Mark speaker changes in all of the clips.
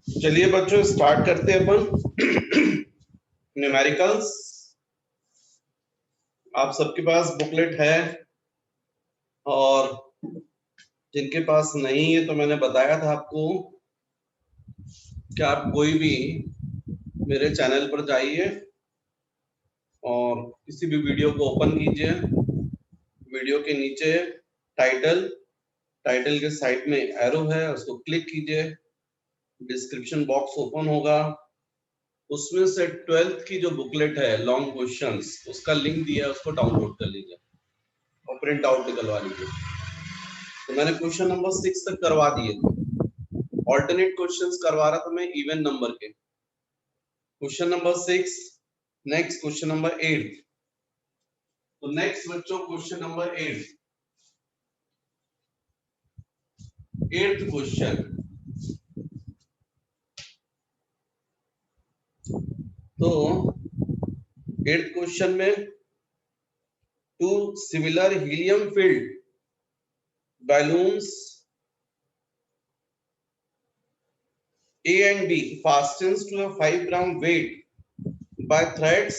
Speaker 1: चलिए बच्चों स्टार्ट करते हैं अपन न्यूमेरिकल्स। आप सबके पास बुकलेट है और जिनके पास नहीं है तो मैंने बताया था आपको कि आप कोई भी मेरे चैनल पर जाइए और किसी भी वीडियो को ओपन कीजिए। वीडियो के नीचे टाइटल टाइटल के साइड में एरो है, उसको क्लिक कीजिए। डिस्क्रिप्शन बॉक्स ओपन होगा, उसमें से 12th की जो बुकलेट है लॉन्ग क्वेश्चंस, उसका लिंक दिया है, उसको डाउनलोड कर लीजिए और प्रिंट आउट निकलवा लीजिए। तो मैंने क्वेश्चन नंबर 6 तक करवा दिए थे। ऑल्टरनेट क्वेश्चंस करवा रहा था मैं इवन नंबर के। Question number 6, next question number 8। तो नेक्स्ट बच्चों क्वेश्चन नंबर 8th क्वेश्चन। तो 8th क्वेश्चन में two similar helium filled balloons A and B fastens to a 5 gram weight by threads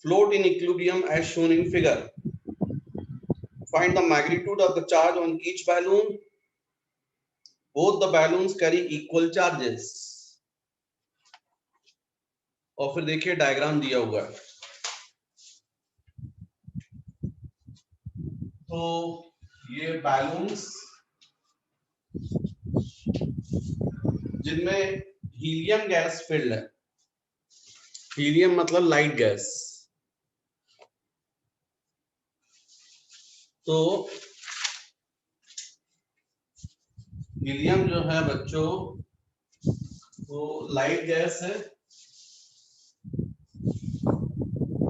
Speaker 1: float in equilibrium as shown in figure. Find the magnitude of the charge on each balloon. Both the balloons carry equal charges. और फिर देखिए diagram दिया हुआ है। तो ये balloons जिनमें helium gas filled है, हीलियम मतलब लाइट गैस। तो हीलियम जो है बच्चों वो लाइट गैस है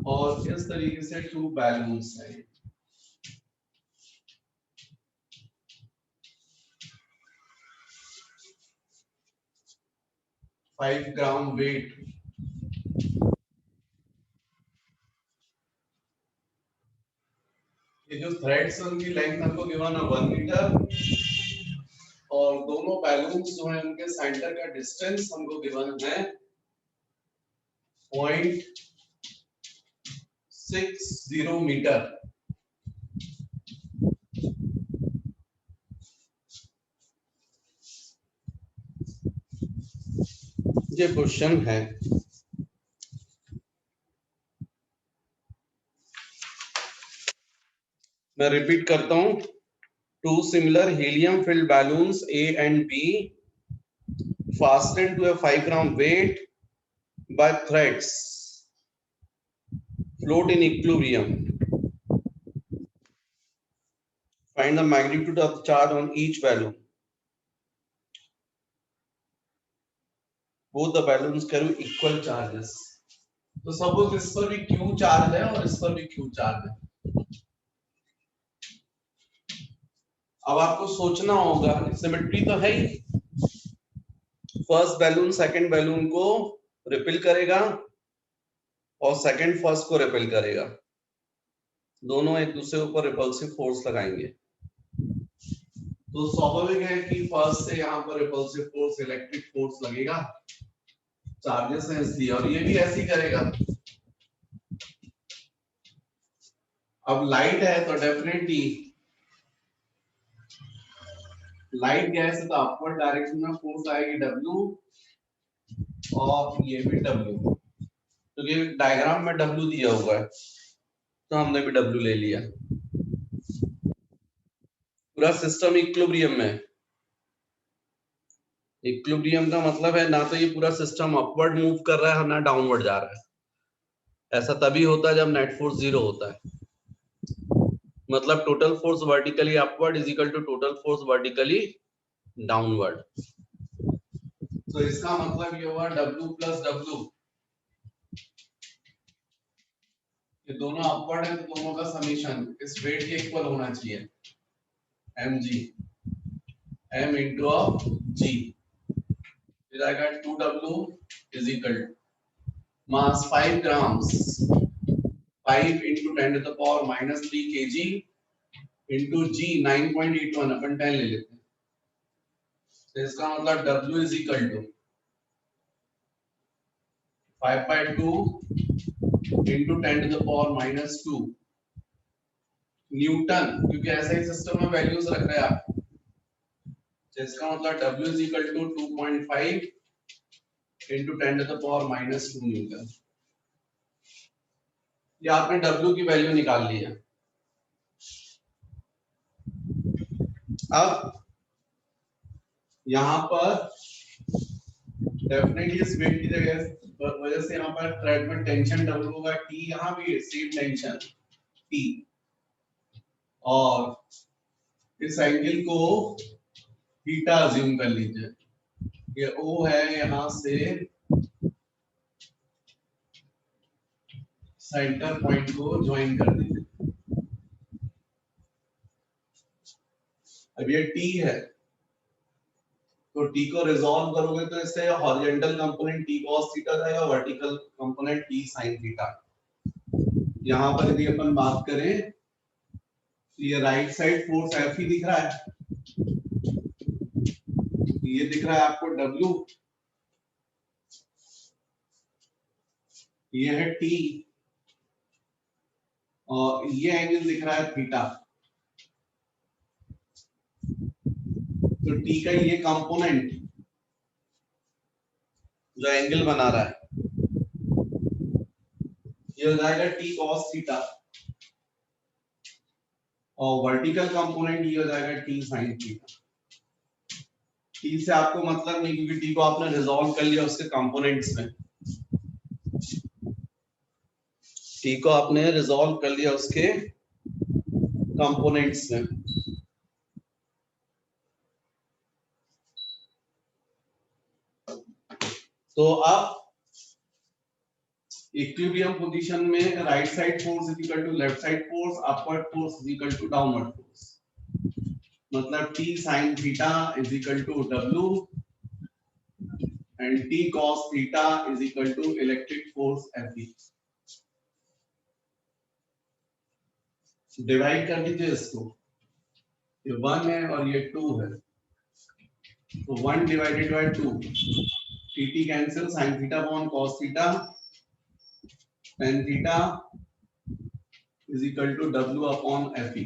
Speaker 1: और इस तरीके से 2 बैलून्स हैं। 5 ग्राम वेट। ये जो थ्रेड्स हैं उनकी लेंथ हमको गिवन है 1 मीटर और दोनों बैलून्स जो हैं उनके सेंटर का डिस्टेंस हमको गिवन है 0.60 मीटर। ये क्वेश्चन है। मैं रिपीट करता हूं। Two similar helium filled balloons A and B fastened to a 5 gram weight by threads float in equilibrium. Find the magnitude of the charge on each balloon. Both the balloons carry equal charges. तो suppose इस पर भी Q charge है और इस पर भी Q charge है। अब आपको सोचना होगा, सिमेट्री तो है ही। फर्स्ट बैलून सेकंड बैलून को रिपेल करेगा और सेकंड फर्स्ट को रिपेल करेगा। दोनों एक दूसरे के ऊपर रिपल्सिव फोर्स लगाएंगे। तो स्वाभाविक है कि फर्स्ट से यहाँ पर रिपल्सिव फोर्स, इलेक्ट्रिक फोर्स लगेगा, चार्जेस है इसलिए, और ये भी ऐसे ही करेगा। अब लाइट है तो डेफिनेटली लाइट गैस है तो अपवर्ड डायरेक्शन में फोर्स आएगी W और ये भी W। तो ये डायग्राम में W दिया हुआ है तो हमने भी W ले लिया। पूरा सिस्टम इक्विलिब्रियम में। इक्विलिब्रियम का मतलब है ना तो ये पूरा सिस्टम अपवर्ड मूव कर रहा है ना डाउनवर्ड जा रहा है। ऐसा तभी होता है जब नेट फोर्स 0 होता है। मतलब total force vertically upward is equal to total force vertically downward. तो इसका मतलब ये हुआ W प्लस W। ये दोनों अपवर्ड है तो दोनों का समीशन इस वेट के इक्वल होना चाहिए, mg m into of g। फिर आएगा 2W is equal to mass 5 grams 5 into 10 to the power minus 3 kg into g 9.81 अपन 10 ले लेते हैं। तो इसका मतलब W is equal to 5/2 into 10 to the power minus 2 newton, क्योंकि ऐसा ही सिस्टम में वैल्यूज रख रहे हैं आप। तो इसका मतलब W is equal to 2.5 into 10 to the power minus 2 newton. ये आपने W की वैल्यू निकाल ली है। अब यहाँ पर डेफिनेटली इस वेट की वजह से यहाँ पर थ्रेड में टेंशन डबल होगा, T यहाँ भी सेम टेंशन T, और इस एंगल को थीटा अज्यूम कर लीजिए। ये O है, यहाँ से सेंटर पॉइंट को ज्वाइन कर दीजिए। अब ये T है, तो T को रिजॉल्व करोगे तो इससे horizontal component T cos theta जाएगा, vertical component T sin theta. यहाँ पर यदि अपन बात करें तो ये राइट साइड फोर्स F ही दिख रहा है, ये दिख रहा है आपको W, ये है T, और ये एंगल दिख रहा है थीटा। तो T का ये कंपोनेंट जो एंगल बना रहा है ये हो जाएगा T cos थीटा, और वर्टिकल कंपोनेंट ये हो जाएगा T sin थीटा। T से आपको मतलब नहीं, क्योंकि T को आपने रिजॉल्व कर लिया उसके कंपोनेंट्स में, T को आपने रिजॉल्व कर लिया उसके कंपोनेंट्स में। तो अब इक्विलिब्रियम पोजीशन में right side force is equal to left side force, upward force is equal to downward force, मतलब T sin theta is equal to W and T cos theta is equal to electric force Fe। Divide कर दीजिए इसको, ये 1 है और ये 2 है, तो 1 divided by 2, T cancel, sin theta upon cos theta, tan theta is equal to W upon Fe।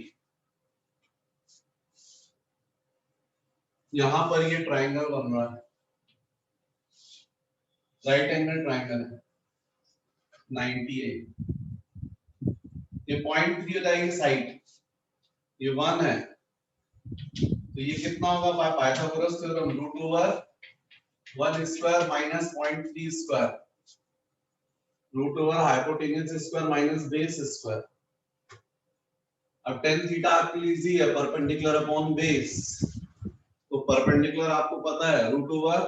Speaker 1: यहां पर ये ट्रायंगल बन रहा है, राइट एंगल ट्रायंगल है 98, ये 0.3 हो जाएगी साइड, ये 1 है, तो ये कितना होगा Pythagoras theorem, root over 1 square minus 0.3 square, root over hypotenuse square minus base square. अब tan थीटा आपके लिए इजी है, परपेंडिकुलर अपॉन बेस, तो परपेंडिकुलर आपको पता है रूट ओवर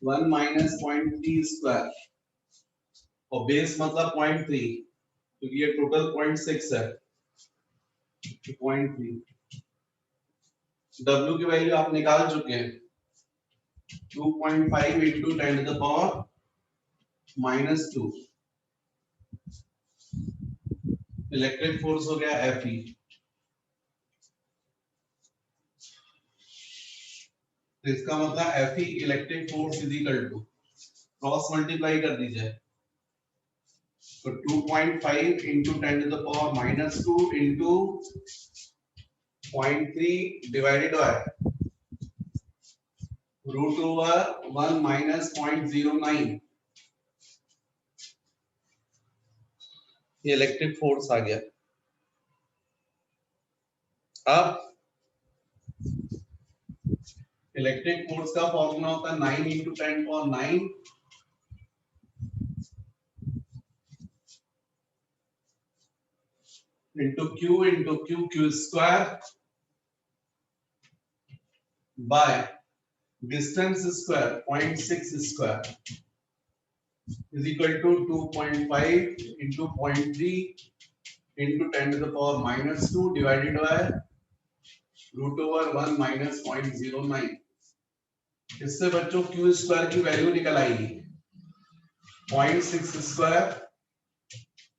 Speaker 1: 1 माइनस 0.3 स्क्वायर, और बेस मतलब 0.3, क्योंकि ये टोटल 0.6 है, 0.3। W की वैल्यू आप निकाल चुके हैं, 2.5 into 10 to the power minus 2, electric force हो गया Fe। तो इसका मतलब Fe electric force is equal to, cross multiply कर दीजिए, तो 2.5 into 10 to the power minus 2 into 0.3 divided by root over 1 minus 0.09, ये इलेक्ट्रिक फोर्स आ गया। अब इलेक्ट्रिक फोर्स का फॉर्मूला होता है 9 into 10 power 9 into Q square by distance square 0.6 square is equal to 2.5 into 0.3 into 10 to the power minus 2 divided by root over 1 minus 0.09। इससे बच्चों Q square की value निकल आएगी 0.6 square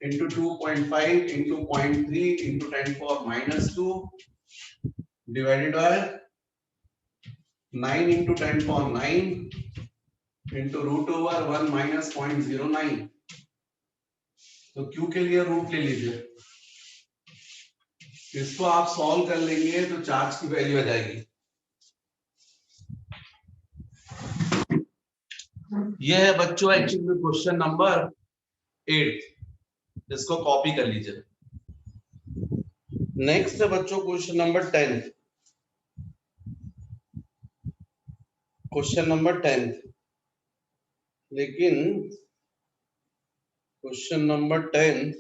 Speaker 1: into 2.5 into 0.3 into 10 power minus 2 divided by 9 into 10 power 9 into root over 1 minus 0.09। तो Q के लिए root ले लीजिए, इसको आप सॉल्व कर लेंगे तो चार्ज की वैल्यू आ जाएगी। ये है बच्चों एक्चुअली में क्वेश्चन नंबर 8, इसको कॉपी कर लीजिए। नेक्स्ट है बच्चों क्वेश्चन नंबर 10, क्वेश्चन नंबर 10। लेकिन क्वेश्चन नंबर 10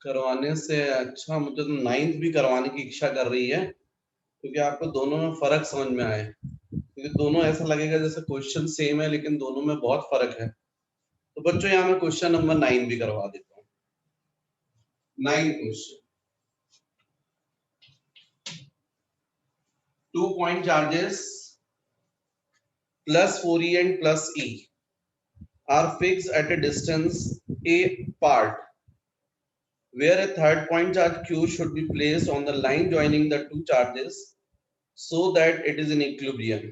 Speaker 1: करवाने से अच्छा मुझे तो 9th भी करवाने की इच्छा कर रही है, क्योंकि आपको दोनों में फर्क समझ में आए, क्योंकि दोनों ऐसा लगेगा जैसे क्वेश्चन सेम है लेकिन दोनों में बहुत फर्क है। तो बच्चों यहाँ मैं क्वेश्चन नंबर 9 भी करवा देता हूँ। 9 question, 2 point charges plus 4e and plus e are fixed at a distance a apart, where a third point charge q should be placed on the line joining the two charges so that it is in equilibrium,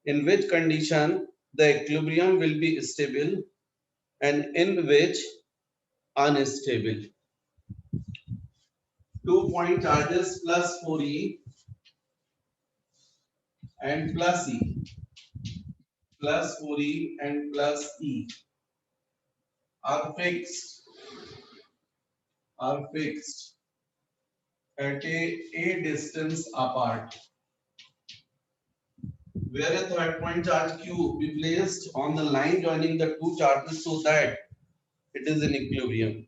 Speaker 1: in which condition the equilibrium will be stable and in which unstable. 2 point charges plus 4e and plus e, plus 4e and plus e are fixed at a distance apart, where a third point charge q be placed on the line joining the two charges so that it is in equilibrium,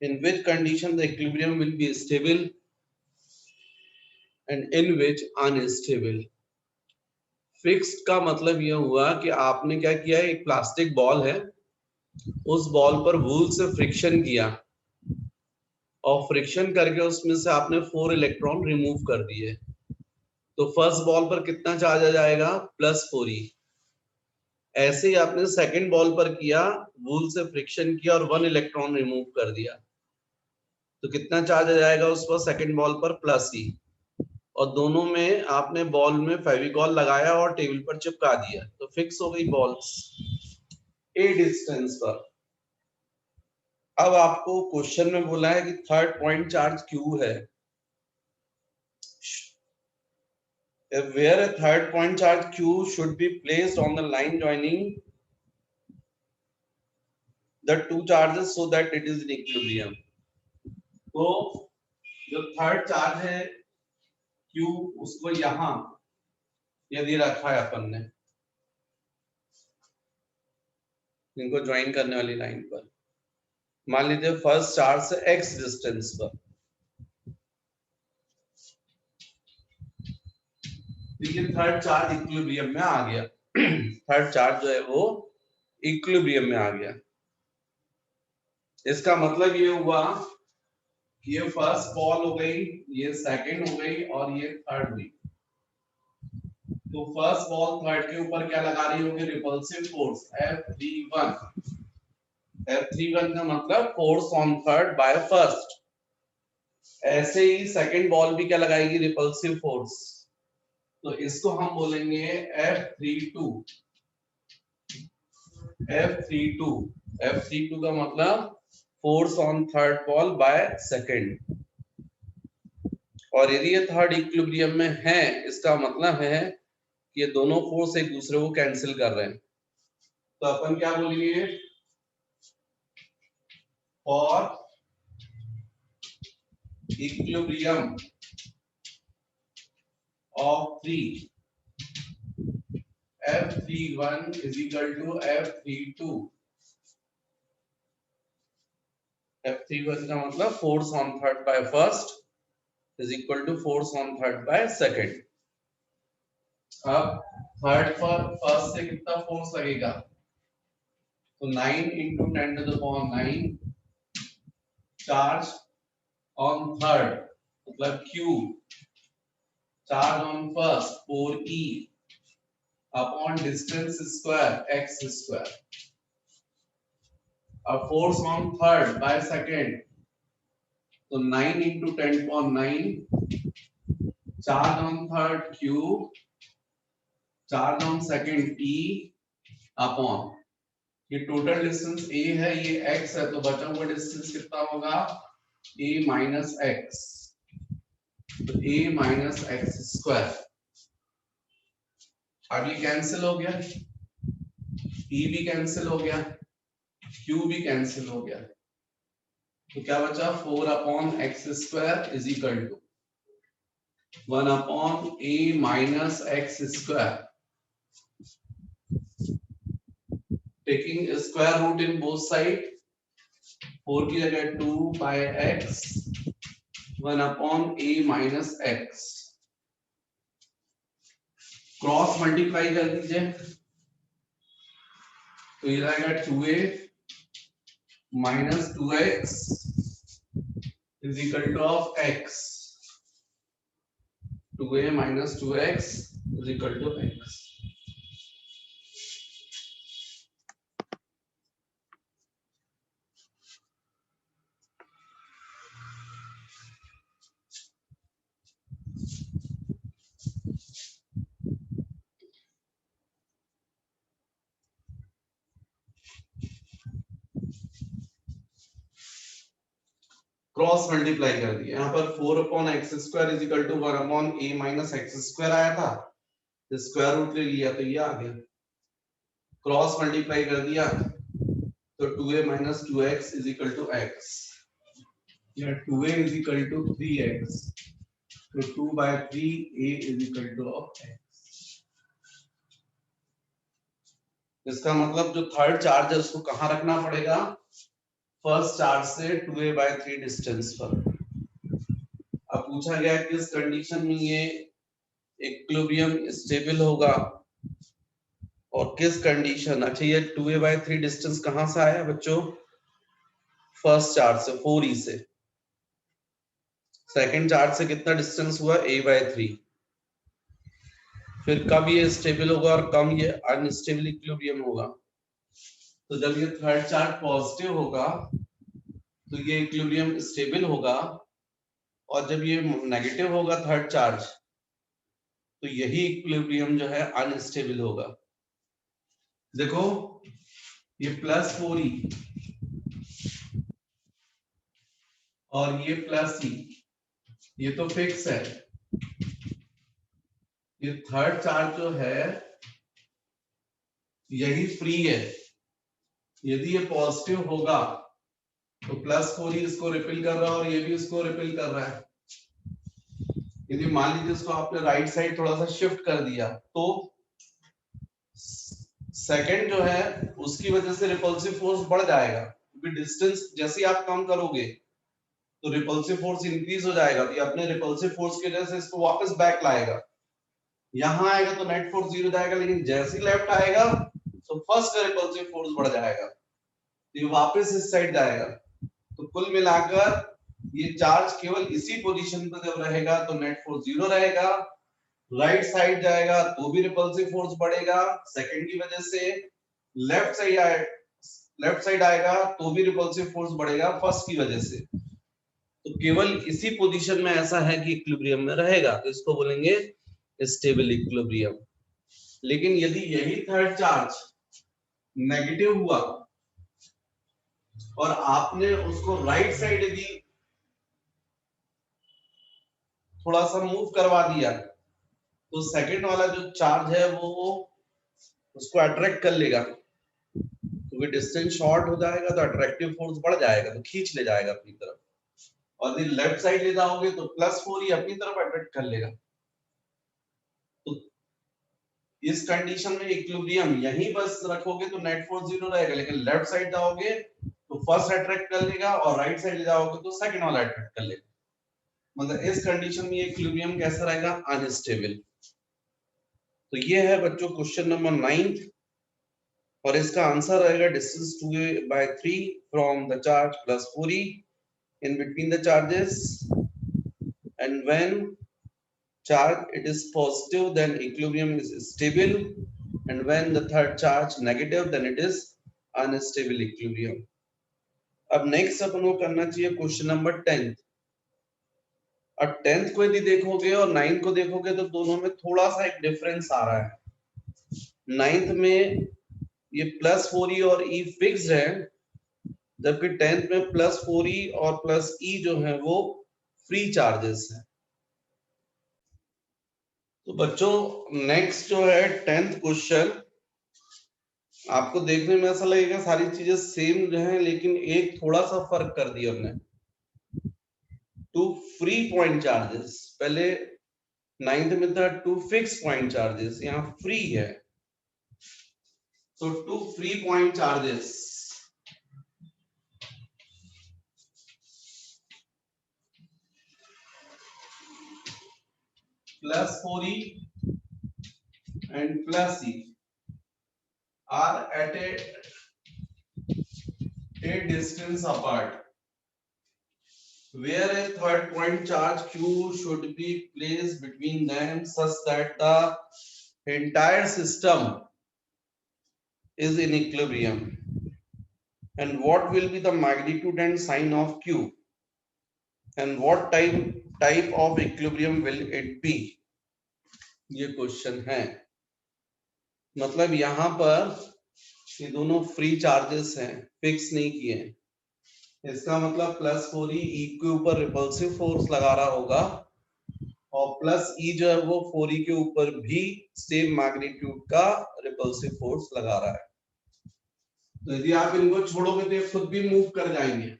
Speaker 1: in which condition the equilibrium will be stable and in which unstable. Fixed का मतलब यह हुआ कि आपने क्या किया, एक plastic ball है, उस बॉल पर वूल से फ्रिक्शन किया और फ्रिक्शन करके उसमें से आपने 4 इलेक्ट्रॉन रिमूव कर दिए, तो फर्स्ट बॉल पर कितना चार्ज आ जाएगा, प्लस 4e। ऐसे ही आपने सेकंड बॉल पर किया, वूल से फ्रिक्शन किया और 1 इलेक्ट्रॉन रिमूव कर दिया, तो कितना चार्ज आ जाएगा उस पर, सेकंड बॉल पर प्लस e। और दोनों में आपने बॉल में फेविकॉल लगाया और टेबल पर चिपका दिया, तो फिक्स हो गई बॉल्स ए डिस्टेंस पर। अब आपको क्वेश्चन में बोला है कि थर्ड पॉइंट चार्ज क्यू है, where a third point charge q should be placed on the line joining the two charges so that it is in equilibrium। तो जो थर्ड चार्ज है q, उसको यहां यदि रखा है अपन ने इनको ज्वाइन करने वाली लाइन पर, मान लीजिए फर्स्ट चार्ज से x डिस्टेंस पर, देखिए थर्ड चार्ज इक्विलिब्रियम में आ गया। थर्ड चार्ज जो है वो इक्विलिब्रियम में आ गया। इसका मतलब ये हुआ कि ये फर्स्ट बॉल हो गई, ये सेकंड हो गई और ये थर्ड हुई। तो फर्स्ट बॉल थर्ड के ऊपर क्या लगा रही होगी, रिपल्सिव फोर्स F31। F31 का मतलब force on third by first. ऐसे ही सेकंड बॉल भी क्या लगाएगी, रिपल्सिव फोर्स, तो इसको हम बोलेंगे F32। F32, F32 का मतलब force on third ball by second. और यदि ये थर्ड इक्विलिब्रियम में है, इसका मतलब है कि ये दोनों फोर्स एक दूसरे को कैंसिल कर रहे हैं। तो अपन क्या बोलेंगे, for equilibrium of 3, F31 is equal to F32। F31 का मतलब force on third by first is equal to force on third by second। अब थर्ड पर फर्स्ट से कितना फोर्स लगेगा, तो 9 into 10 to the power 9 charge on third मतलब Q, charge on first 4e upon distance square x square. अब force on third by second, तो 9 into 10 power 9 charge on third Q, charge on second T upon, ये total distance a है, ये x है, तो बचा हुआ डिस्टेंस कितना होगा a माइनस एक्स, तो a माइनस एक्स स्क्वायर। अब ये कैंसिल हो गया, e भी कैंसिल हो गया, q भी कैंसिल हो गया, तो क्या बचा 4 upon x square is equal to 1 upon a minus x square, taking square root in both side, 4 की जगह 2 by x, 1 upon a minus x, cross multiply कर दीजिए, तो ये रहेगा 2a minus 2x is equal to of x, 2a minus 2x is equal to x। Cross multiply कर दिया, यहाँ पर 4 upon x square is equal to 1 upon a minus x square आया था, स्क्वायर रूट ले लिया तो ये आ गया, क्रॉस मल्टीप्लाई कर दिया तो 2a minus 2x is equal to x, या 2a is equal to 3x, तो 2 by 3 a is equal to of x। इसका मतलब जो थर्ड चार्ज है उसको कहाँ रखना पड़ेगा, फर्स्ट चार्ज से 2a बाय 3 डिस्टेंस पर। अब पूछा गया किस कंडीशन में ये इक्विलिब्रियम स्टेबल होगा और किस कंडीशन, अच्छा ये 2a बाय 3 डिस्टेंस कहां से आया बच्चों, फर्स्ट चार्ज से 4e से, सेकंड चार्ज से कितना डिस्टेंस हुआ a बाय 3, फिर कब ये स्टेबल होगा और कब ये अनस्टेबल इक्विलिब्रियम होगा, तो जब ये थर्ड चार्ज पॉजिटिव होगा तो ये इक्विलिब्रियम स्टेबल होगा, और जब ये नेगेटिव होगा थर्ड चार्ज तो यही इक्विलिब्रियम जो है अनस्टेबल होगा। देखो ये प्लस 4e और ये प्लस e, ये तो फिक्स है, ये थर्ड चार्ज जो है यही फ्री है, यदि ये पॉजिटिव होगा तो प्लस 4e इसको रिपेल कर रहा है और ये भी इसको रिपेल कर रहा है। यदि मान लीजिए इसको आपने राइट साइड थोड़ा सा शिफ्ट कर दिया तो सेकंड जो है उसकी वजह से रिपल्सिव फोर्स बढ़ जाएगा, क्योंकि डिस्टेंस जैसे ही आप कम करोगे तो रिपल्सिव फोर्स इंक्रीज हो जाएगा, तो ये अपने रिपल्सिव फोर्स की वजह से इसको वापस बैक लाएगा, यहां आएगा तो नेट फोर्स 0 जाएगा, लेकिन जैसे ही लेफ्ट आएगा तो फर्स्ट का रिपल्सिव फोर्स बढ़ जाएगा, तो ये वापस इस साइड जाएगा। तो कुल मिलाकर ये चार्ज केवल इसी पोजीशन पर जब रहेगा तो नेट फोर्स 0 रहेगा, राइट साइड जाएगा तो भी रिपल्सिव फोर्स बढ़ेगा सेकंड की वजह से, लेफ्ट साइड आएगा तो भी रिपल्सिव फोर्स बढ़ेगा फर्स्ट की वजह से, तो केवल इसी पोजीशन में ऐसा है कि इक्विलिब्रियम में रहेगा, तो इसको बोलेंगे स्टेबल इक्विलिब्रियम। लेकिन यदि यही थर्ड चार्ज नेगेटिव हुआ और आपने उसको राइट साइड यदि थोड़ा सा मूव करवा दिया तो सेकंड वाला जो चार्ज है वो उसको अट्रैक्ट कर लेगा, क्योंकि डिस्टेंस शॉर्ट हो जाएगा तो अट्रैक्टिव फोर्स बढ़ जाएगा, तो खींच ले जाएगा अपनी तरफ, और यदि लेफ्ट साइड ले जाओगे तो प्लस 4 ही अपनी तरफ अट्रैक्ट कर लेगा। तो इस कंडीशन में इक्विलिब्रियम यहीं बस रखोगे तो नेट फोर्स 0 रहेगा, लेकिन लेफ्ट साइड जाओगे तो फर्स्ट अट्रैक्ट कर लेगा और राइट साइड जाओगे तो सेकंड वाला अट्रैक्ट कर लेगा, मतलब इस कंडीशन में इक्विलिब्रियम कैसा रहेगा, अनस्टेबल। तो ये है बच्चों क्वेश्चन नंबर 9 और इसका आंसर रहेगा distance 2a by 3 from the charge plus 4e in between the charges, and when charge it is positive then equilibrium is stable, and when the third charge negative then it is unstable equilibrium। अब next अपन को करना चाहिए question number 10। और 10th को यदि देखोगे और 9th को देखोगे तो दोनों में थोड़ा सा एक डिफरेंस आ रहा है। 9th में ये +4e और e फिक्स्ड है, जबकि 10th में +4e और +e जो है वो फ्री चार्जेस है। तो बच्चों नेक्स्ट जो है 10th क्वेश्चन, आपको देखने में ऐसा लगेगा सारी चीजें सेम जो है, लेकिन एक थोड़ा सा फर्क कर दिया हमने। टू फ्री पॉइंट चार्जेस, पहले 9th में था टू फिक्स पॉइंट चार्जेस, यहाँ फ्री है। तो two free point charges +4e and +e are at a distance apart, where a third point charge q should be placed between them such that the entire system is in equilibrium. And what will be the magnitude and sign of q? And what type of equilibrium will it be? ये question है। मतलब यहाँ पर ये दोनों free charges हैं, fix नहीं किए हैं। इसका मतलब +4e e के ऊपर रिपल्सिव फोर्स लगा रहा होगा और +e जो है वो 4e के ऊपर भी सेम मैग्नीट्यूड का रिपल्सिव फोर्स लगा रहा है। तो यदि आप इनको छोड़ोगे तो ये खुद भी मूव कर जाएंगे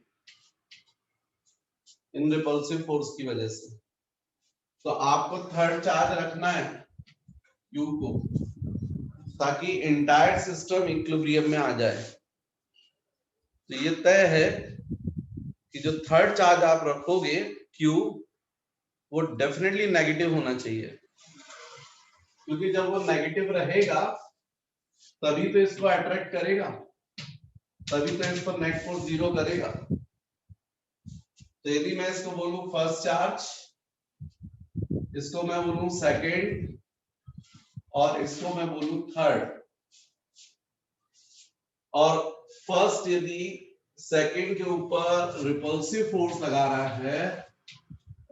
Speaker 1: इन रिपल्सिव फोर्स की वजह से। तो आपको थर्ड चार्ज रखना है Q को, ताकि इंटायर सिस्टम इक्विलिब्रियम में आ जाए। तो ये तय है कि जो थर्ड चार्ज आप रखोगे Q, वो डेफिनेटली नेगेटिव होना चाहिए, क्योंकि जब वो नेगेटिव रहेगा तभी तो इसको अट्रैक्ट करेगा, तभी तो इस पर नेट फोर्स 0 करेगा। तो यदि मैं इसको बोलूं फर्स्ट चार्ज, इसको मैं बोलूं सेकंड और इसको मैं बोलूं थर्ड, और फर्स्ट यदि सेकंड के ऊपर रिपल्सिव फोर्स लगा रहा है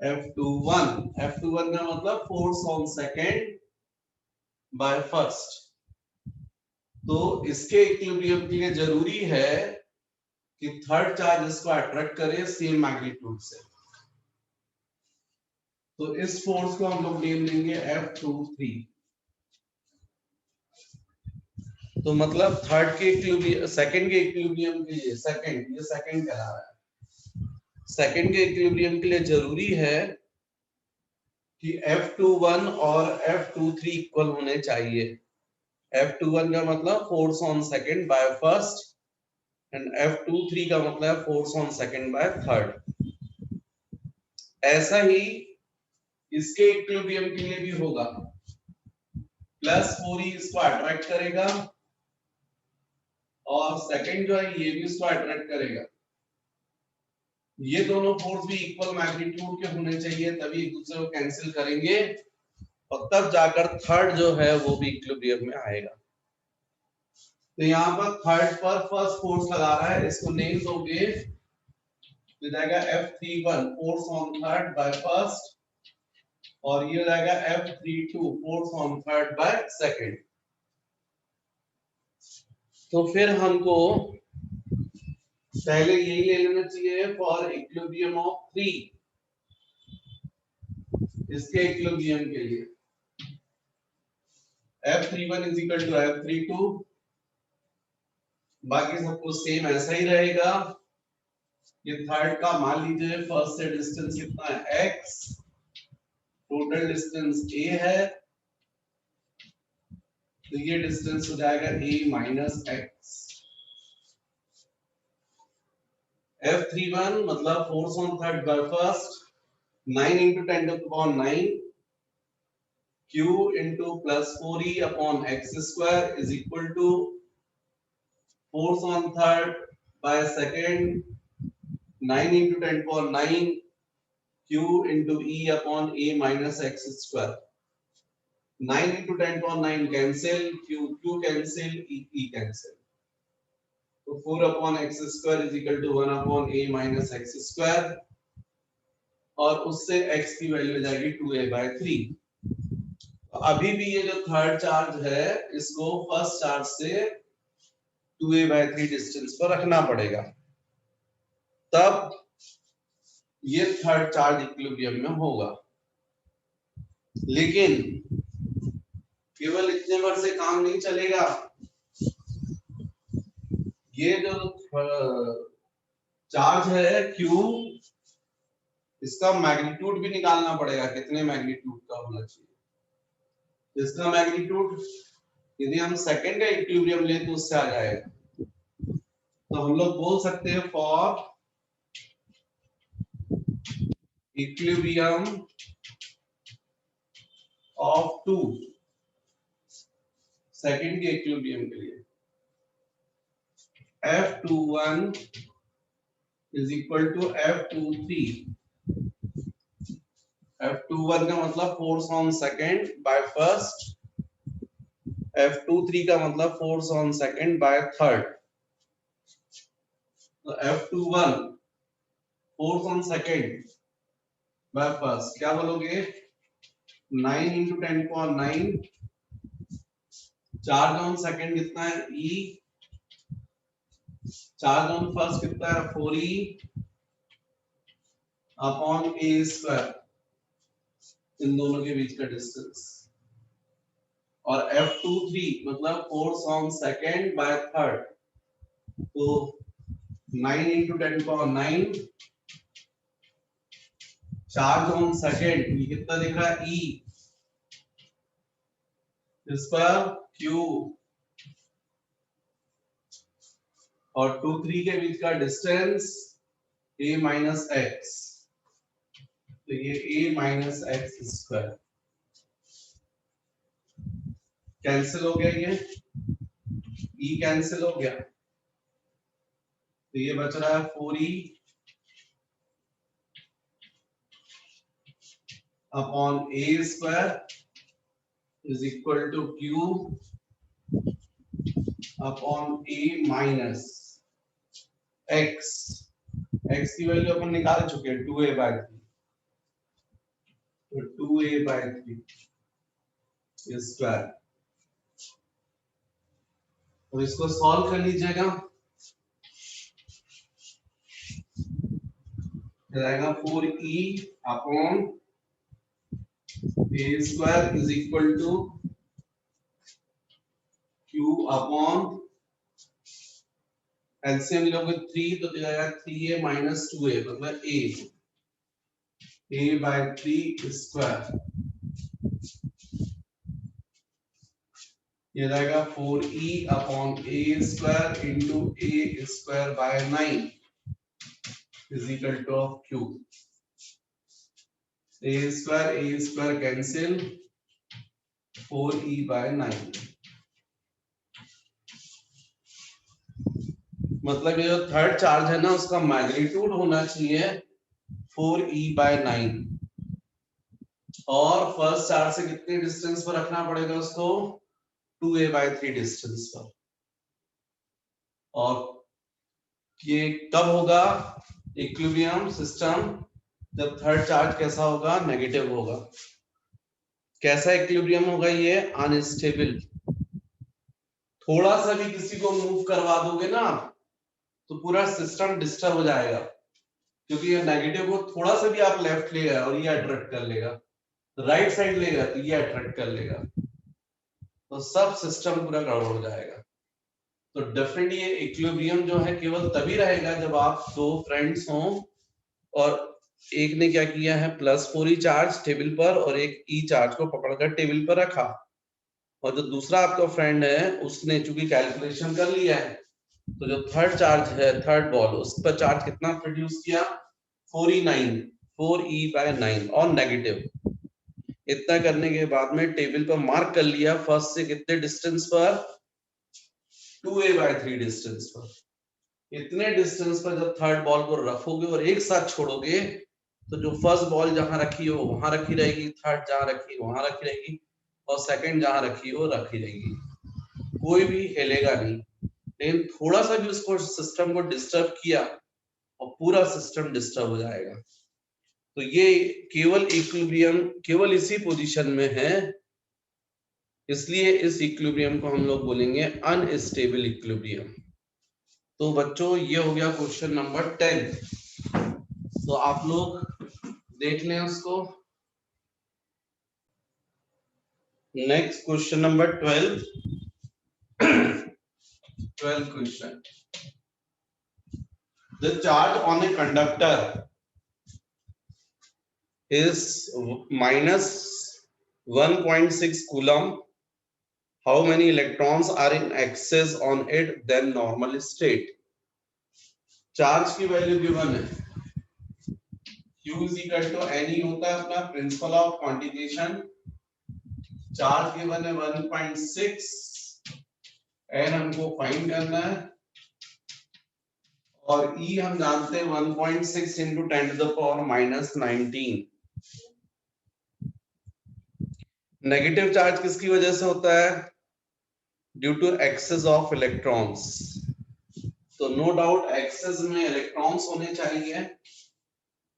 Speaker 1: F21, F21 का मतलब force on second by first, तो इसके इक्विलिब्रियम के लिए जरूरी है कि थर्ड चार्ज इसको अट्रैक्ट करे सेम मैग्नीट्यूड से। तो इस फोर्स को हम लोग नेम देंगे F23। तो मतलब थर्ड के इक्विलिब्रियम, सेकंड के इक्विलिब्रियम के लिए, सेकंड, ये सेकंड कह रहा है, सेकंड के इक्विलिब्रियम के लिए जरूरी है कि F21 और F23 इक्वल होने चाहिए। F21 का मतलब force on second by first and F23 का मतलब force on second by third. ऐसा ही इसके इक्विलिब्रियम के लिए भी होगा। +4e इसको अट्रैक्ट करेगा और सेकंड जो है ये भी इसको अट्रैक्ट करेगा। ये दोनों फोर्स भी इक्वल मैग्नीट्यूड के होने चाहिए, तभी एक दूसरे को कैंसिल करेंगे और तब जाकर थर्ड जो है वो भी इक्विलिब्रियम में आएगा। तो यहाँ पर थर्ड पर फर्स्ट फोर्स लगा रहा है, इसको नेम दोगे तो जाएगा F31 force on third by first, और ये जाएगा F32 force on third by second. तो फिर हमको पहले यही ले लेना चाहिए फॉर इक्विलिब्रियम ऑफ 3, इसके इक्विलिब्रियम के लिए F31 is equal to F32, बाकी सब कुछ सेम ऐसा ही रहेगा। ये थर्ड का मान लीजिए फर्स्ट से डिस्टेंस कितना है x, टोटल डिस्टेंस a है, तो ये डिस्टेंस हो जाएगा a माइनस x। F31 मतलब force on third by first, 9 into 10 to the power 9 q into +4e upon x square is equal to force on third by second 9 into 10 to the power 9 q into e upon a minus x square। 9 into 10 to the power 9 cancel, q cancel, e cancel, तो 4 upon x square is equal to 1 upon a minus x square, और उससे x की value हो जाएगी 2a/3। तो अभी भी ये जो थर्ड चार्ज है इसको फर्स्ट चार्ज से 2a/3 डिस्टेंस पर रखना पड़ेगा, तब ये थर्ड चार्ज इक्विलिब्रियम में होगा। लेकिन केवल इतने भर से काम नहीं चलेगा, ये जो चार्ज है Q, इसका मैग्नीट्यूड भी निकालना पड़ेगा, कितने मैग्नीट्यूड का होना चाहिए। इसका मैग्नीट्यूड यदि हम सेकंड का इक्विलिब्रियम ले तो उससे आ जाएगा। तो हम लोग बोल सकते हैं for equilibrium of two, second के इक्विलिब्रियम के लिए F21 is equal to F23। F21 का मतलब force on second by first, F23 का मतलब force on second by third. तो F21 force on second by first क्या बोलोगे, 9 × 10⁹। चार्ज ऑन सेकंड कितना है E, चार्ज ऑन फर्स्ट कितना है 4E अपॉन a², इन दोनों के बीच का डिस्टेंस। और F23 मतलब force on second by third, तो 9 × 10⁹। चार्ज ऑन सेकंड ये कितना दिख रहा है E, इस पर Q, और 2 3 के बीच का डिस्टेंस a - x, तो ये a - x²। कैंसिल हो गया, ये E कैंसिल हो गया, तो ये बच रहा है 4E upon a² is equal to Q upon a - x। x की वैल्यू अपन निकाल चुके हैं 2a/3, तो 2a/3 स्क्वायर। तो इसको सॉल्व कर लीजिएगा, जाएगा 4E upon a² is equal to Q upon LCM लोगे 3 तो जाएगा 3a - 2a मतलब a/3 स्क्वायर। ये जाएगा 4E upon a² into a² / 9 is equal to of Q। a² cancel, 4E/9। मतलब ये जो थर्ड चार्ज है ना उसका मैग्नीट्यूड होना चाहिए 4E/9, और फर्स्ट चार्ज से कितने डिस्टेंस पर रखना पड़ेगा उसको, 2a/3 डिस्टेंस पर। और ये कब होगा इक्विलिब्रियम सिस्टम, जब थर्ड चार्ज कैसा होगा, नेगेटिव होगा। कैसा इक्विलिब्रियम होगा ये, अनस्टेबल। थोड़ा सा भी किसी को मूव करवा दोगे ना तो पूरा सिस्टम डिस्टर्ब हो जाएगा, क्योंकि ये नेगेटिव को थोड़ा सा भी आप लेफ्ट ले गए और ये अट्रैक्ट कर लेगा, राइट साइड लेगा तो ये अट्रैक्ट कर लेगा, तो सब सिस्टम पूरा गड़बड़ हो जाएगा। तो डेफिनेटली ये इक्विलिब्रियम जो है केवल तभी रहेगा जब आप दो फ्रेंड्स हों और एक ने क्या किया है +4E चार्ज टेबल पर और एक E चार्ज को पकड़कर टेबल पर रखा, और जो दूसरा आपका फ्रेंड है उसने चूंकि कैलकुलेशन कर लिया है, तो जो थर्ड चार्ज है, थर्ड बॉल, उस पर चार्ज कितना प्रोड्यूस किया, 4E/9 और नेगेटिव। इतना करने के बाद में टेबल पर मार्क कर लिया फर्स्ट से कितने डिस्टेंस पर, 2a/3 डिस्टेंस पर। इतने डिस्टेंस पर जब थर्ड बॉल को रखोगे और एक साथ छोड़ोगे तो जो फर्स्ट बॉल जहां रखी हो वहां रखी रहेगी, थर्ड जहां रखी वहां रखी रहेगी, और सेकंड जहां रखी हो रखी रहेगी, कोई भी हिलेगा नहीं। लेकिन थोड़ा सा भी उसको सिस्टम को डिस्टर्ब किया और पूरा सिस्टम डिस्टर्ब हो जाएगा। तो ये केवल इक्विलिब्रियम केवल इसी पोजीशन में है, इसलिए इस इक्विलिब्रियम को हम लोग बोलेंगे अनस्टेबल इक्विलिब्रियम। तो बच्चों ये हो गया क्वेश्चन नंबर 10। तो आप लोग देख लें उसको। Next question number 12। 12th question. The charge on a conductor is minus 1.6 coulomb. How many electrons are in excess on it than normal state? Charge की वैल्यू गिवन है, Q is equal to NE होता है अपना principle of quantitation. Charge given है 1.6, N हमको find करना है, और E हम जानते हैं 1.6 into 10 to the power minus 19। Negative charge किसकी वजह से होता है? Due to excess of electrons. तो नो डाउट एक्सेस में इलेक्ट्रॉन्स होने चाहिए।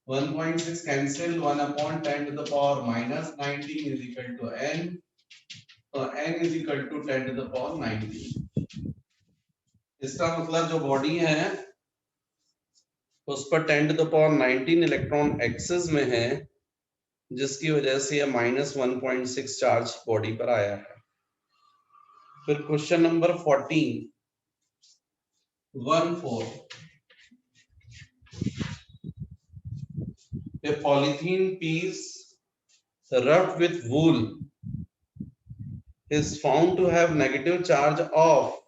Speaker 1: 1.6 cancel, 1 upon 10 to the power minus 19 is equal to n। तो n is equal to 10 to the power 19। इसका मतलब जो बॉडी है उस पर 10 to the power 19 electron excess में है, जिसकी वजह से यह माइनस 1.6 चार्ज बॉडी पर आया है। फिर question number 14। 1.4। A polythene piece rubbed with wool is found to have negative charge of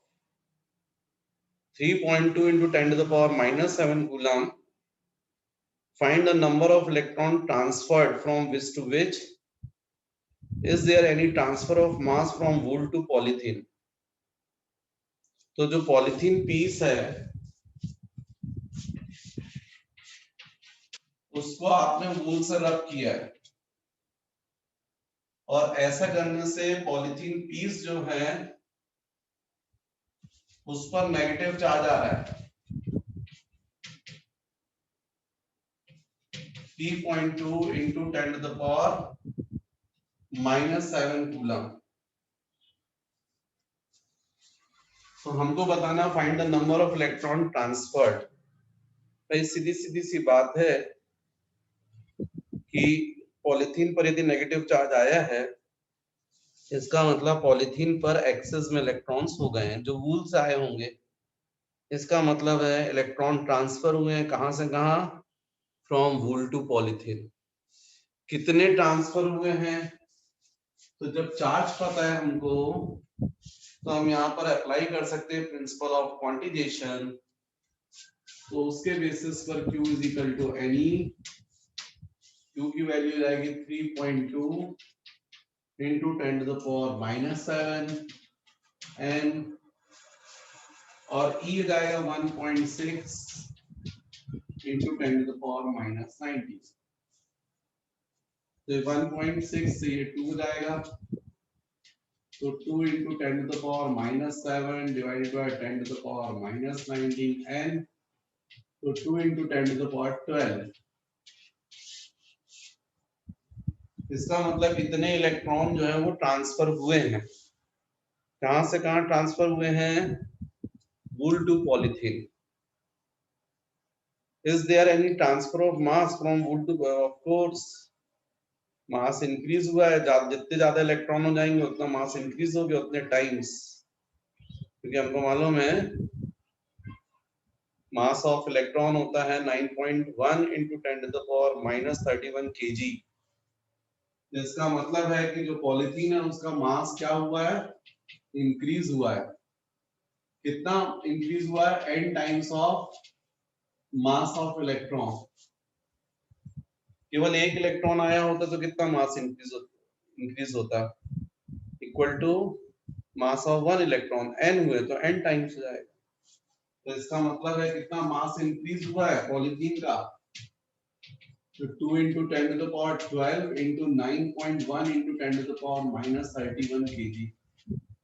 Speaker 1: 3.2 into 10 to the power minus 7 coulomb. Find the number of electron transferred from which to which. Is there any transfer of mass from wool to polythene? तो जो polythene piece है उसको आपने वूल से रब किया है, और ऐसा करने से पॉलीथीन पीस जो है उस पर नेगेटिव चार्ज आ रहा है 3.2 into 10 to the power minus 7 coulomb. तो हमको बताना find the number of electron transferred. भाई सीधी सीधी सी बात है कि पॉलीथीन पर यदि नेगेटिव चार्ज आया है, इसका मतलब पॉलीथीन पर एक्सेस में इलेक्ट्रॉन्स हो गए हैं जो वूल से आए होंगे। इसका मतलब है इलेक्ट्रॉन ट्रांसफर हुए हैं, कहां से कहां? From wool to polythene. कितने ट्रांसफर हुए हैं? तो जब चार्ज पता है हमको तो हम यहाँ पर अप्लाई कर सकते हैं प्रिंसिपल ऑफ क्वांटिजेशन। तो उसके बेसिस पर Q is equal to NE। Q की वैल्यू जाएगी 3.2 into 10 to the power minus 7 N, और E जाएगा 1.6 into 10 to the power minus 90। तो 1.6 से ये 2 जाएगा, तो 2 into 10 to the power minus 7 divided by 10 to the power minus 19 N, तो 2 into 10 to the power 12। इसका मतलब इतने इलेक्ट्रॉन जो है वो ट्रांसफर हुए हैं। कहां से कहां ट्रांसफर हुए हैं? Wool to polythene. Is there any transfer of mass from wool to? Of course mass increase हुआ है। जितने ज्यादा इलेक्ट्रॉन हो जाएंगे उतना मास इंक्रीज हो गया उतने टाइम्स, क्योंकि हमको मालूम है मास ऑफ इलेक्ट्रॉन होता है 9.1 into 10 to the power minus 31 kg। इसका मतलब है कि जो पॉलीथीन है उसका मास क्या हुआ है? इंक्रीज हुआ है। कितना इंक्रीज हुआ है? n times of mass of electron. केवल एक इलेक्ट्रॉन आया होता तो कितना मास इंक्रीज होता? Equal to mass of one electron. n हुए तो n टाइम्स हो जाएगा। तो इसका मतलब है कितना मास इंक्रीज हुआ है पॉलीथीन का? तो 2 into 10 to the power 12 into 9.1 into 10 to the power minus 31 kg।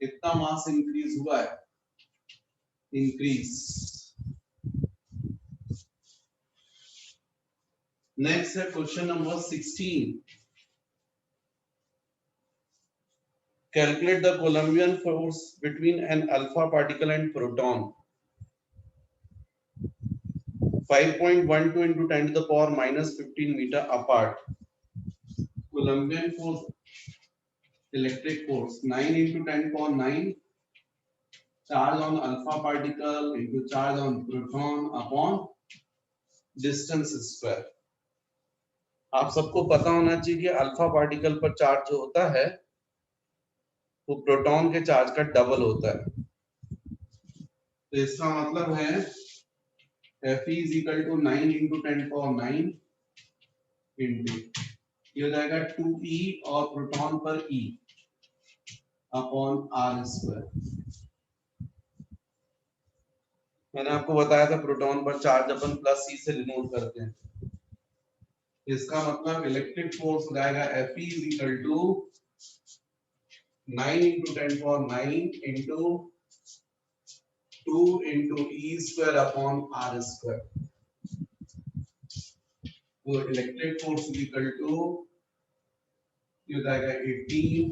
Speaker 1: कितना मास इंक्रीज हुआ है? इंक्रीज। नेक्स्ट है question number 16. Calculate the Coulombian force between an alpha particle and proton. 5.12 into 10 to the power minus 15 meter apart. Coulombian force, electric force, 9 into 10 power 9. Charge on alpha particle into charge on proton upon distance square. आप सबको पता होना चाहिए कि alpha particle पर charge जो होता है वो प्रोटॉन के चार्ज का डबल होता है. तो इसका मतलब है Fe is equal to 9 into 10 power 9 into ये हो जाएगा 2e और प्रोटॉन पर e अपॉन आर स्क्वायर. मैंने आपको बताया था प्रोटॉन पर चार्ज अपन प्लस सी से डिनोट करते हैं. इसका मतलब इलेक्ट्रिक फोर्स हो जाएगा Fe is equal to 9 into 10 power 9 into 2 into e square upon r square. तो electric force is equal to ये हो जाएगा 18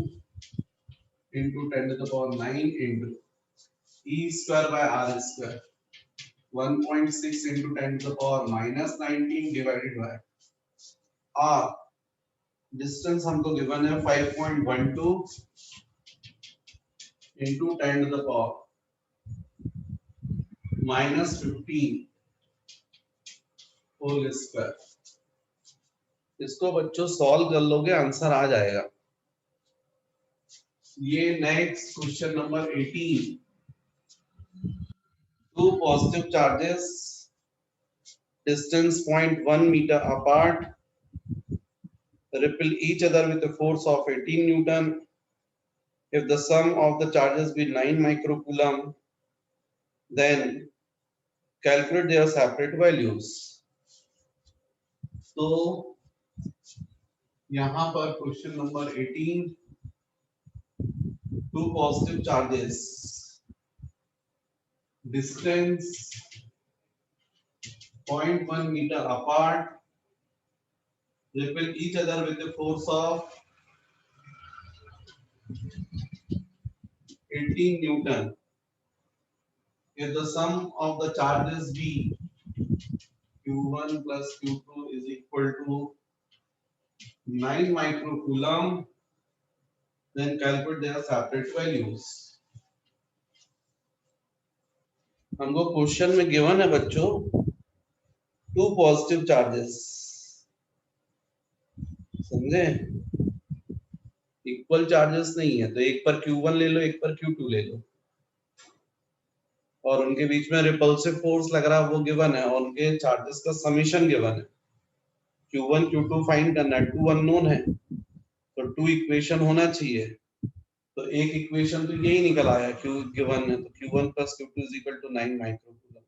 Speaker 1: into 10 to the power 9 into e square by r square. 1.6 into 10 to the power minus 19 divided by r. Distance हमको given है 5.12 into 10 to the power minus 15 whole square. इसको बच्चों solve कर लोगे answer आ जाएगा. ये next question number 18. Two positive charges distance 0.1 meter apart repel each other with a force of 18 Newton. If the sum of the charges be 9 microcoulomb, then calculate their separate values. तो यहाँ पर question number 18. Two positive charges distance 0.1 meter apart repel each other with a force of 18 Newton. If the sum of the charges be Q1 plus Q2 is equal to 9 microcoulomb, then calculate their separate values. हमको question में given है बच्चों to positive charges. समझे? Equal charges नहीं है तो एक पर Q1 ले लो एक पर Q2 ले लो और उनके बीच में रिपल्सिव फोर्स लग रहा है वो गिवन है और उनके चार्जेस का समीशन गिवन है. Q1 Q2 फाइंड करना है. 2 अननोन है तो 2 इक्वेशन होना चाहिए. तो एक इक्वेशन तो यही निकल आया Q गिवन है तो Q1 plus Q2 is equal to 9 microcoulomb.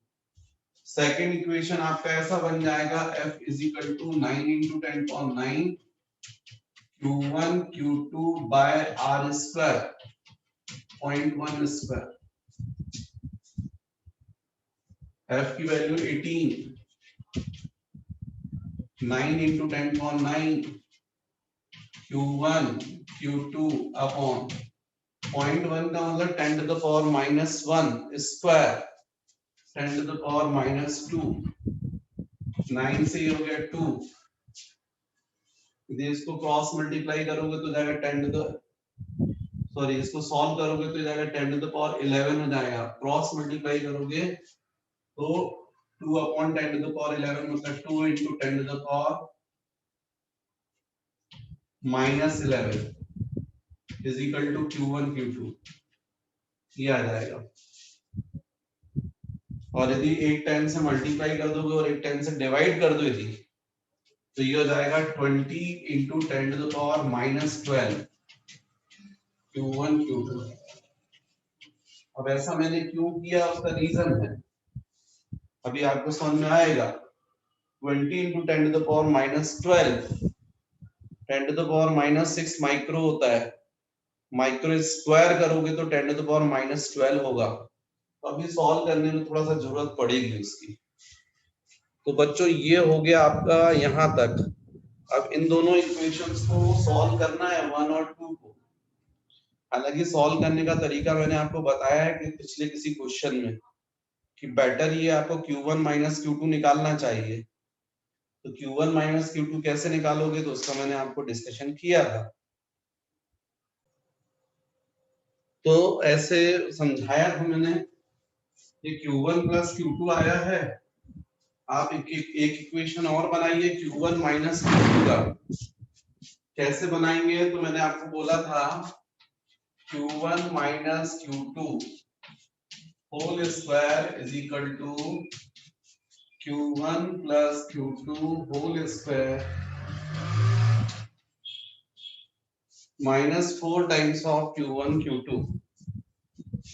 Speaker 1: Second equation आपका ऐसा बन जाएगा F is equal to 9 into 10 power 9 Q1 Q2 by R square 0.1 square. F की value 18. 9 into 10 power 9 Q1 Q2 upon 0.1 का मतलब 10 to the power minus 1 square 10 to the power minus 2. 9 से ये हो गया 2. यदि इसको क्रॉस मल्टीप्लाई करोगे तो जाएगा 10 to the सॉरी इसको सॉल्व करोगे तो जाएगा 10 to the power 11 हो जाएगा. क्रॉस मल्टीप्लाई करोगे तो 2 upon 10 to the power 11 मतलब 2 into 10 to the power minus 11 is equal to Q1 Q2. ये आ जाएगा. और यदि एक 10 से मल्टीप्लाई कर दोगे और एक 10 से डिवाइड कर दो यदि तो ये हो जाएगा 20 into 10 to the power minus 12 Q1 Q2. अब ऐसा मैंने क्यों किया उसका रीजन है अभी आपको समझ में आएगा. 20 into 10 to the power minus 12 10 to the power minus 6 micro होता है. माइक्रो स्क्वायर करोगे तो 10 to the power minus 12 होगा. तो अभी सॉल्व करने में थोड़ा सा जरूरत पड़ेगी उसकी. तो बच्चों ये हो गया आपका यहाँ तक। अब इन दोनों इक्वेशंस को सॉल्व करना है 1 और 2 को। हालांकि सॉल्व करने का तरीका मैंने आपको बताया है कि पिछले किसी क्वेश्चन में, कि बेटर ये आपको Q1 माइनस Q2 निकालना चाहिए। तो Q1 माइनस Q2 कैसे निकालोगे, तो उसका मैंने आपको डिस्कशन किया था। तो ऐसे समझाया था मैंने, ये Q1 प्लस Q2 आया है, आप एक इक्वेशन और बनाइए Q1 माइनस Q2 का। कैसे बनाएंगे, तो मैंने आपको बोला था Q1 minus Q2 whole square is equal to Q1 plus Q2 whole square minus 4 times of Q1 Q2।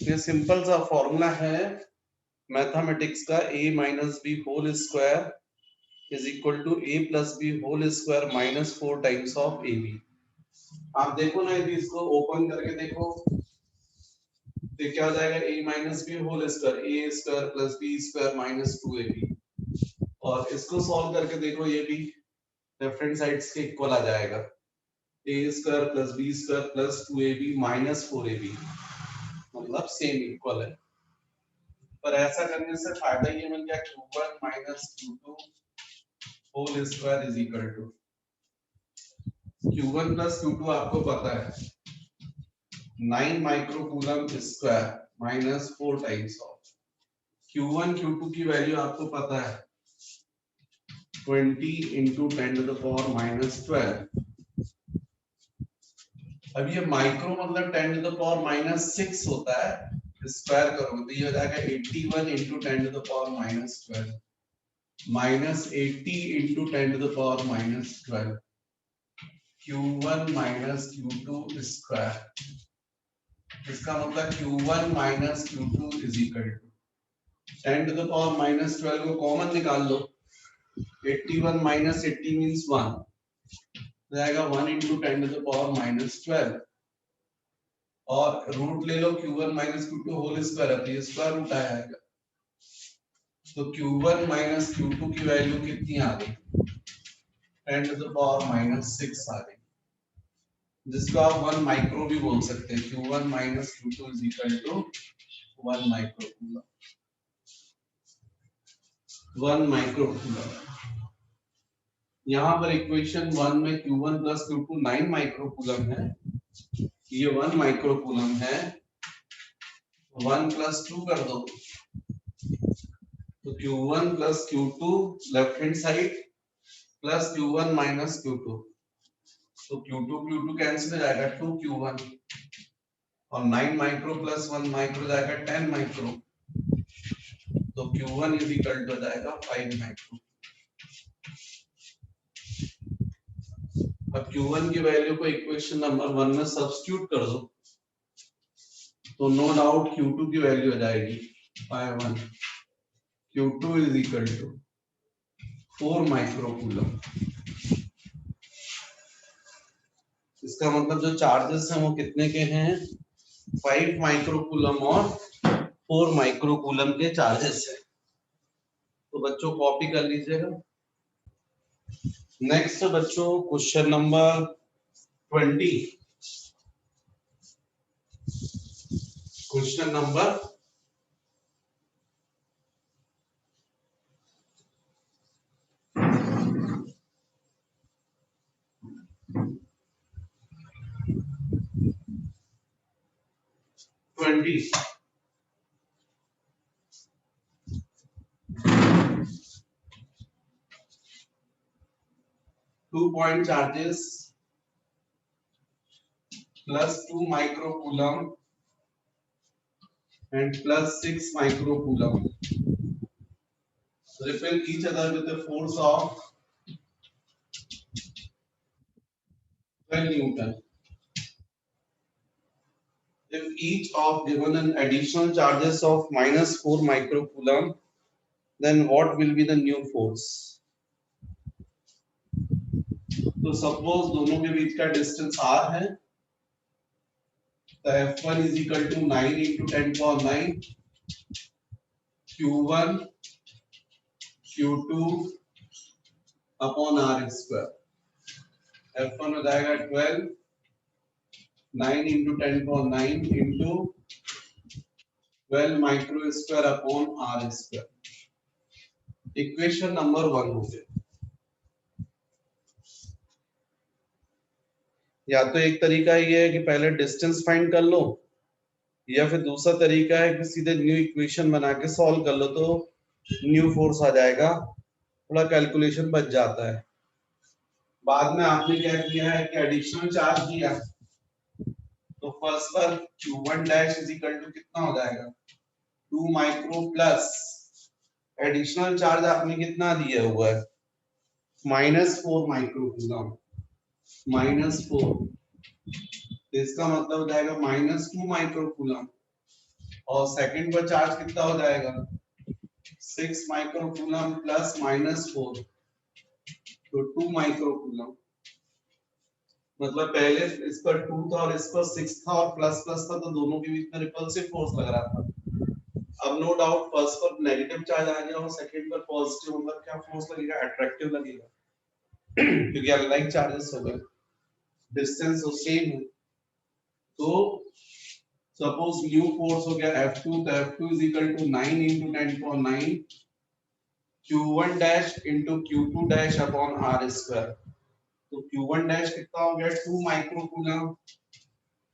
Speaker 1: ये सिंपल सा फॉर्मूला है मैथमेटिक्स का, a minus b whole square is equal to a plus b whole square minus 4 times of a b. आप देखो ना, यदि इसको open करके देखो तो क्या हो जाएगा, a minus b whole square a square plus b square minus 2ab। और इसको सॉल्व करके देखो, ये भी लेफ्ट हैंड साइड्स के इक्वल आ जाएगा, a square plus b square plus 2ab minus 4ab, मतलब सेम इक्वल है। पर ऐसा करने से फायदा ये मिल गया Q1 minus Q2 whole square is equal to Q1 plus Q2 आपको पता है 9 microcoulomb square minus 4 times of Q1 Q2 की वैल्यू आपको पता है 20 into 10 to the power minus 12। अब ये माइक्रो मतलब 10 टू द पावर माइनस 6 होता है, स्क्वायर करोगे तो ये हो जाएगा 81 into 10 to the power minus 12 minus 80 into 10 to the power minus 12 Q1 minus Q2 square. इसका मतलब Q1 minus Q2 is equal to 10 to the power minus 12 को कॉमन निकाल लो, 81 माइनस 80 मींस 1, जाएगा 1 into 10 to the power minus 12 और root ले लो Q1 minus Q2 whole square है, तो ये स्क्वायर रूट आएगा। तो Q1 माइनस Q2 की वैल्यू कितनी आ गई, 10 टू द पावर माइनस 6 आ गई, जिसको आप 1 माइक्रो भी बोल सकते हैं। Q1 minus Q2 is equal to 1 microcoulomb, 1 microcoulomb. यहाँ पर इक्वेशन 1 में Q1 प्लस Q2 9 माइक्रोकूलम है, ये 1 माइक्रोकूलम है, 1 प्लस 2 कर दो तो Q1 plus Q2 left hand side plus Q1 minus Q2, तो Q2 कैंसिल हो जाएगा 2Q1 और 9 माइक्रो प्लस 1 माइक्रो जाएगा 10 माइक्रो, तो Q1 इज इक्वल टू जाएगा 5 माइक्रो। अब Q1 की वैल्यू को इक्वेशन नंबर 1 में सब्स्टिट्यूट कर दो, तो नो डाउट Q2 की वैल्यू आ जाएगी 5 Q2 is equal to 4 microcoulomb. इसका मतलब जो चार्जेस हैं वो कितने के हैं, 5 माइक्रोकूलम और 4 माइक्रोकूलम के चार्जेस है। तो बच्चों कॉपी कर लीजिएगा। नेक्स्ट बच्चों question number 20, question number 20। Two point charges plus 2 microcoulomb and plus 6 microcoulomb repel each other with a force of 12 Newton. If each of given an additional charges of minus 4 microcoulomb, then what will be the new force? तो suppose दोनों के बीच का distance r है, तो F1 is equal to 9 into 10 power 9 Q1 Q2 upon r square. F1 हो जाएगा 12, 9 into 10⁹ into 12 micro square upon r square. Equation number 1 हो गया। या तो एक तरीका ये है कि पहले डिस्टेंस फाइंड कर लो, या फिर दूसरा तरीका है कि सीधे न्यू इक्वेशन बना के सॉल्व कर लो, तो न्यू फोर्स आ जाएगा, थोड़ा कैलकुलेशन बच जाता है। बाद में आपने क्या किया है कि एडिशनल चार्ज दिया, तो फर्स्ट पर Q1 dash is equal to कितना हो जाएगा 2 माइक्रो प्लस एडिशनल चार्ज आपने कितना दिया हुआ है -4 माइक्रो कूलम, -4, इसका मतलब हो जाएगा -2 माइक्रो कूलम। और सेकंड पर चार्ज कितना हो जाएगा 6 माइक्रो कूलम प्लस -4, तो 2 माइक्रो कूलम। मतलब पहले इस पर 2 था और इस पर 6 था और प्लस प्लस था, तो दोनों के बीच में रिपल्सिव फोर्स लग रहा था। अब नो डाउट फर्स्ट पर नेगेटिव चार्ज आ गया और सेकंड पर पॉजिटिव, मतलब क्या फोर्स लगेगा, अट्रैक्टिव लगेगा क्योंकि अलाइक चार्जेस हो गए, डिस्टेंस तो सेम है। तो सपोज न्यू फोर्स हो गया F2, तो F2 is equal to 9 into 10⁹ Q1 dash into Q2 dash upon r square. तो Q1 डैश कितना हो गया 2 माइक्रो कूलम,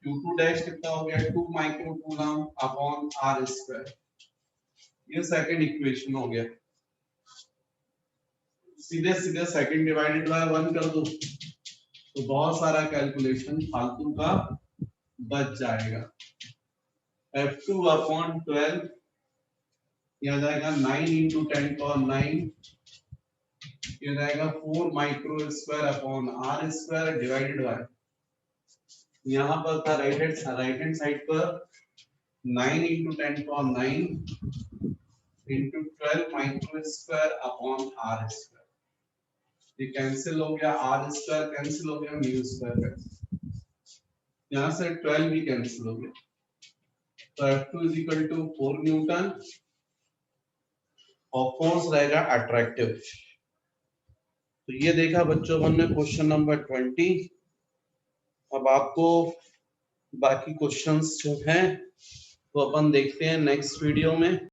Speaker 1: Q2 डैश कितना हो गया 2 micro coulomb upon r square. ये सेकंड इक्वेशन हो गया। सीधे सीधे सेकंड डिवाइडेड बाय 1 कर दो, तो बहुत सारा कैलकुलेशन फालतू का बच जाएगा। F2 अपॉन 12 यह जाएगा 9 इंटू 10⁹, ये जाएगा 4 micro square upon r square divided by, यहाँ पर था राइट हैंड साइड पर 9 into 10⁹ into 12 micro square upon r square. ये कैंसिल हो गया, आर स्क्वायर कैंसिल हो गया, म्यू स्क्वायर कैंसिल, यहाँ से 12 भी कैंसिल हो गया। तो F2 is equal to 4 newton और फोर्स रहेगा अट्रैक्टिव। तो ये देखा बच्चों हमने क्वेश्चन नंबर 20। अब आपको बाकी क्वेश्चंस जो हैं तो अपन देखते हैं नेक्स्ट वीडियो में।